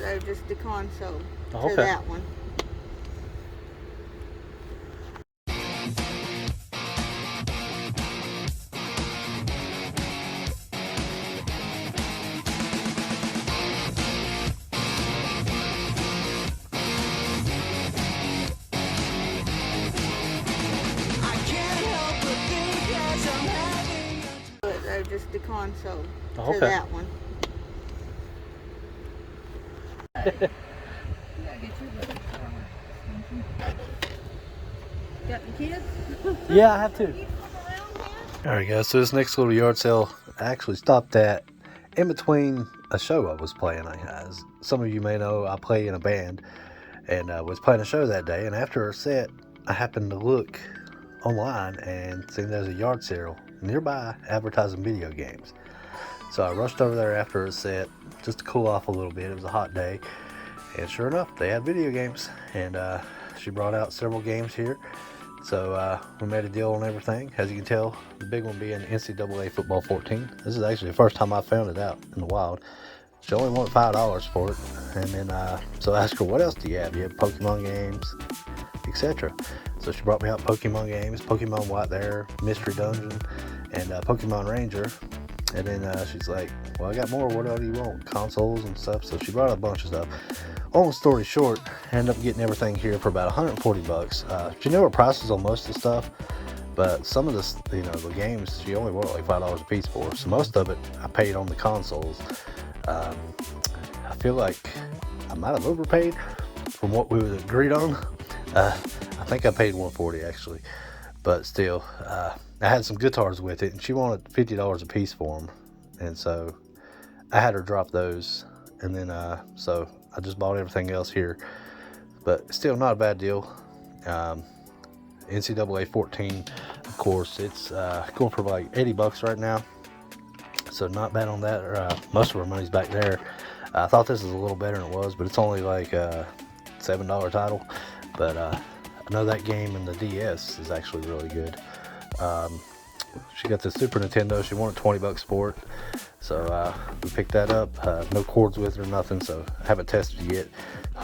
though, just the console Okay. to that one. Though, just the console Okay. to that one. Got the kids? Yeah, I have to. Alright guys, so this next little yard sale I actually stopped at in between a show I was playing. As some of you may know, I play in a band and was playing a show that day, and after a set I happened to look online and seen there's a yard sale nearby advertising video games. So I rushed over there after a set just to cool off a little bit. It was a hot day, and sure enough, they had video games, and she brought out several games here. So we made a deal on everything. As you can tell, the big one being NCAA Football 14. This is actually the first time I found it out in the wild. She only wanted $5 for it. And then, so I asked her, what else do you have? You have Pokemon games, etc. So she brought me out Pokemon games, Pokemon White there, Mystery Dungeon, and Pokemon Ranger. And then she's like, well, I got more. What else do you want? Consoles and stuff. So she brought a bunch of stuff. Long story short, I ended up getting everything here for about $140. She knew her prices on most of the stuff, but some of this, the games, she only wanted like $5 a piece for. So most of it, I paid on the consoles. I feel like I might have overpaid from what we would agreed on. I think I paid $140 actually, but still, I had some guitars with it, and she wanted $50 a piece for them, and so I had her drop those, and then so I just bought everything else here, but still not a bad deal. NCAA 14, of course, it's going for like $80 right now, so not bad on that. Most of our money's back there. I thought this was a little better than it was, but it's only like a $7 title. But I know that game in the DS is actually really good. She got the Super Nintendo. She wanted $20 for it, so we picked that up. No cords with it or nothing, so I haven't tested it yet.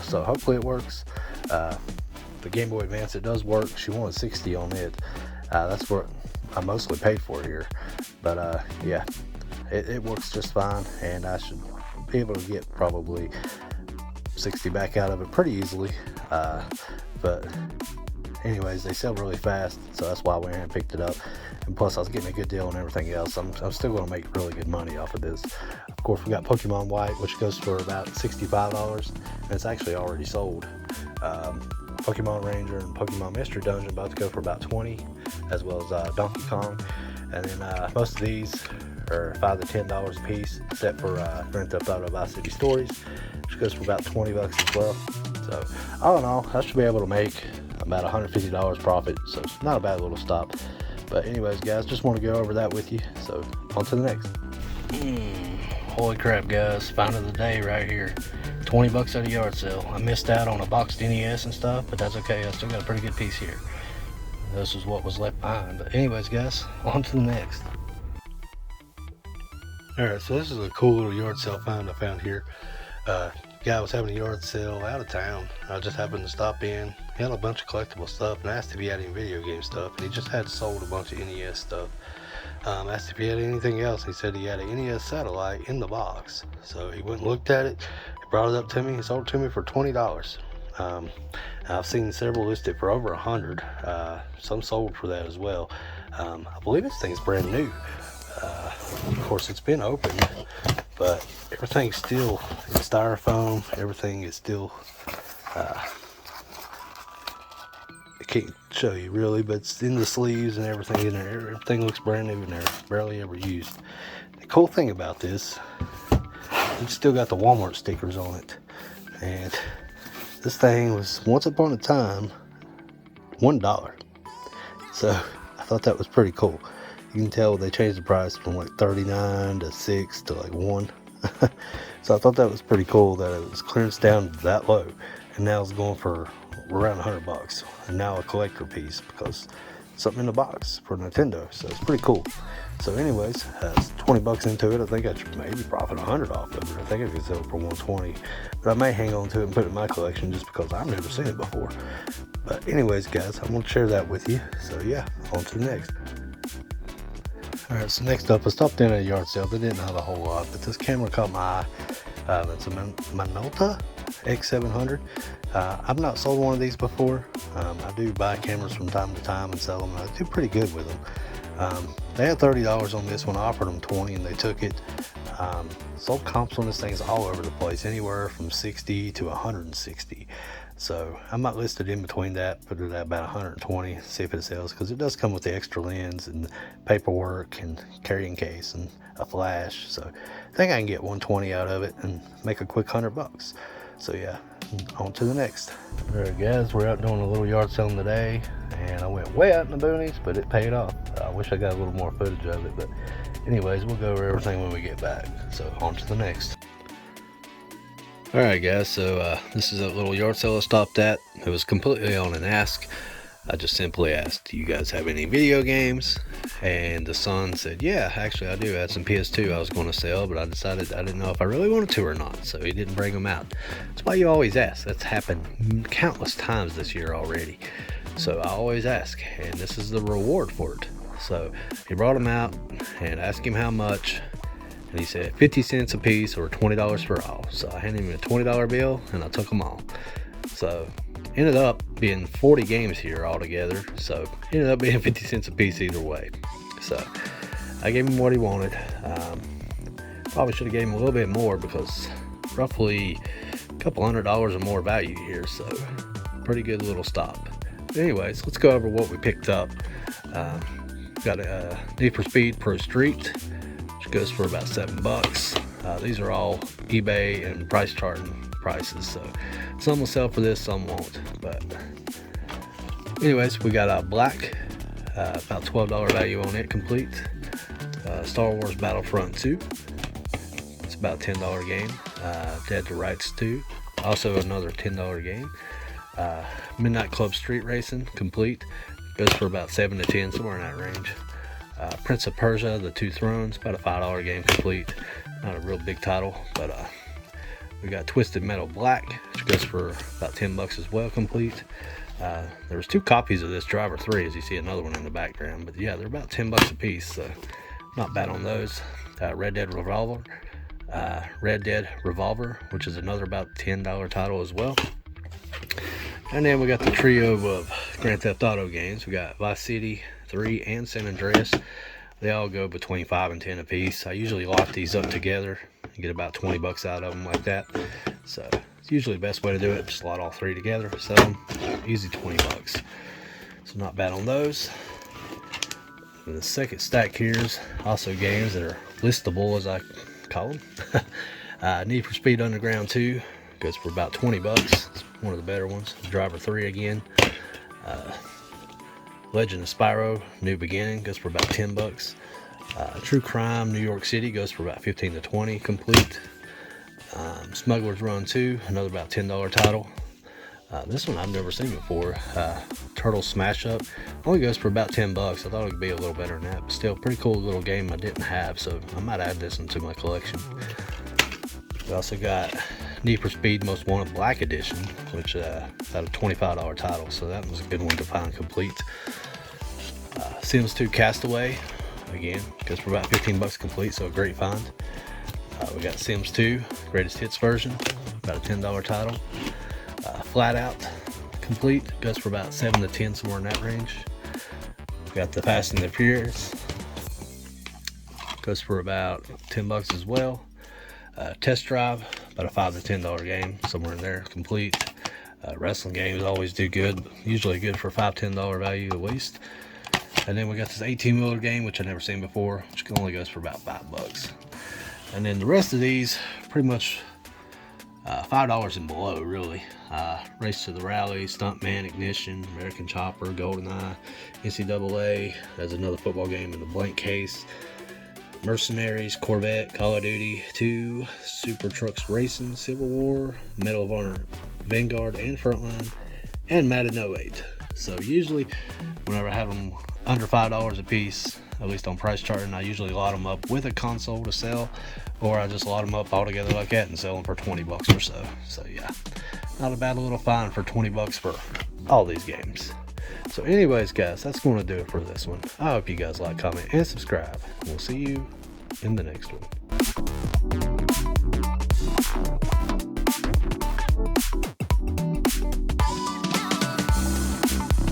So hopefully it works. The Game Boy Advance, it does work. She wanted $60 on it. That's what I mostly paid for here, but yeah, it works just fine, and I should be able to get probably $60 back out of it pretty easily. But anyways, they sell really fast, so that's why I went ahead and picked it up. And plus, I was getting a good deal on everything else. I'm still going to make really good money off of this. Of course, we got Pokemon White, which goes for about $65, and it's actually already sold. Pokemon Ranger and Pokemon Mystery Dungeon both go for about $20, as well as Donkey Kong. And then most of these are $5 to $10 a piece, except for Grand Theft Auto Vice City Stories, which goes for about $20 as well. So all in all, I should be able to make about $150 profit, so it's not a bad little stop. But anyways, guys, just want to go over that with you, so on to the next. Holy crap, guys, find of the day right here. $20 at a yard sale. I missed out on a boxed NES and stuff, but that's okay. I still got a pretty good piece here. This is what was left behind. But anyways, guys, on to the next. Alright, so this is a cool little yard sale find I found here. Guy was having a yard sale out of town. I just happened to stop in. He had a bunch of collectible stuff and asked if he had any video game stuff, and he just had sold a bunch of NES stuff. Asked if he had anything else. He said he had an NES satellite in the box, so he went and looked at it. He brought it up to me. He sold it to me for $20. I've seen several listed for over $100. Some sold for that as well. I believe this thing's brand new. Of course, it's been opened, but everything's still in styrofoam. Everything is still, I can't show you really, but it's in the sleeves and everything in there. Everything looks brand new in there, barely ever used. The cool thing about this, it's still got the Walmart stickers on it. And this thing was, once upon a time, $1. So I thought that was pretty cool. You can tell they changed the price from like 39 to 6 to like 1. So I thought that was pretty cool that it was clearance down that low, and now it's going for around $100, and now a collector piece, because something in the box for Nintendo. So it's pretty cool. So anyways, it's 20 bucks into it. I think I should maybe profit 100 off of it. I think I could sell it for 120, but I may hang on to it and put it in my collection just because I've never seen it before. But anyways, guys, I want to share that with you. So yeah, on to the next. Alright, so next up, I stopped in at a yard sale. They didn't have a whole lot, but this camera caught my eye. It's a Minolta X700. I've not sold one of these before. I do buy cameras from time to time and sell them. I do pretty good with them. They had $30 on this one. I offered them 20 and they took it. Sold comps on this thing's all over the place, anywhere from 60 to 160. So I might list it in between that, put it at about 120, see if it sells, because it does come with the extra lens and paperwork and carrying case and a flash. So I think I can get 120 out of it and make a quick $100. So yeah, on to the next. Alright guys, we're out doing a little yard selling today, and I went way out in the boonies, but it paid off. I wish I got a little more footage of it, but anyways, we'll go over everything when we get back. So on to the next. Alright guys, so this is a little yard sale I stopped at. It was completely on an ask. I just simply asked, do you guys have any video games? And the son said, yeah, actually I do. I had some PS2 I was going to sell, but I decided I didn't know if I really wanted to or not, so he didn't bring them out. That's why you always ask. That's happened countless times this year already. So I always ask, and this is the reward for it. So he brought them out and asked him how much. And he said 50 cents a piece or $20 for all. So I handed him a $20 bill and I took them all. So ended up being 40 games here altogether. So ended up being 50 cents a piece either way. So I gave him what he wanted. Probably should have gave him a little bit more because roughly a couple $100 or more value here. So pretty good little stop. But anyways, let's go over what we picked up. Got a Need for Speed Pro Street. Goes for about $7. These are all eBay and price charting prices, so some will sell for this, some won't. But anyways, we got a black, about $12 value on it, complete. Star Wars Battlefront 2, it's about a $10 game. Dead to Rights 2, also another $10 game. Midnight Club Street Racing, complete, goes for about 7 to 10, somewhere in that range. Prince of Persia, The Two Thrones, about a $5 game complete. Not a real big title, but we got Twisted Metal Black, which goes for about $10 as well, complete. There was 2 copies of this Driver 3, as you see another one in the background, but yeah, they're about $10 a piece, so not bad on those. Red Dead Revolver, which is another about $10 title as well. And then we got the trio of Grand Theft Auto games. We got Vice City 3 and San Andreas. They all go between 5 and 10 a piece. I usually lock these up together and get about 20 bucks out of them like that. So it's usually the best way to do it. Just lot all 3 together, sell them, easy 20 bucks. So not bad on those. And the second stack here is also games that are listable, as I call them. Need for Speed Underground 2 goes for about 20 bucks. It's one of the better ones. Driver 3 again. Legend of Spyro New Beginning goes for about 10 bucks. True Crime New York City goes for about 15 to 20 complete. Smuggler's Run 2, another about $10 title. This one I've never seen before. Turtle Smash Up only goes for about 10 bucks. I thought it would be a little better than that, but still pretty cool little game I didn't have, so I might add this into my collection. We also got Need for Speed Most Wanted Black Edition, which had a $25 title, so that was a good one to find complete. Sims 2 Castaway, again, goes for about 15 bucks complete, so a great find. We got Sims 2 Greatest Hits version, about a $10 title. Flat Out complete, goes for about 7 to 10, somewhere in that range. We got the Fast and the Furious, goes for about 10 bucks as well. Test Drive, about a $5 to $10 game, somewhere in there, complete. Wrestling games always do good, usually good for $5 to $10 value at least. And then we got this 18-wheeler game, which I've never seen before, which only goes for about 5 bucks. And then the rest of these, pretty much $5 and below, really. Race to the Rally, Stuntman, Ignition, American Chopper, GoldenEye, NCAA. There's another football game in the blank case. Mercenaries, Corvette, Call of Duty 2, Super Trucks Racing, Civil War, Medal of Honor, Vanguard and Frontline, and Madden 08. So usually whenever I have them under $5 a piece, at least on price charting, I usually lot them up with a console to sell, or I just lot them up all together like that and sell them for 20 bucks or so. So yeah, not a bad little find for 20 bucks for all these games. So anyways, guys, that's going to do it for this one. I hope you guys like, comment, and subscribe. We'll see you in the next one.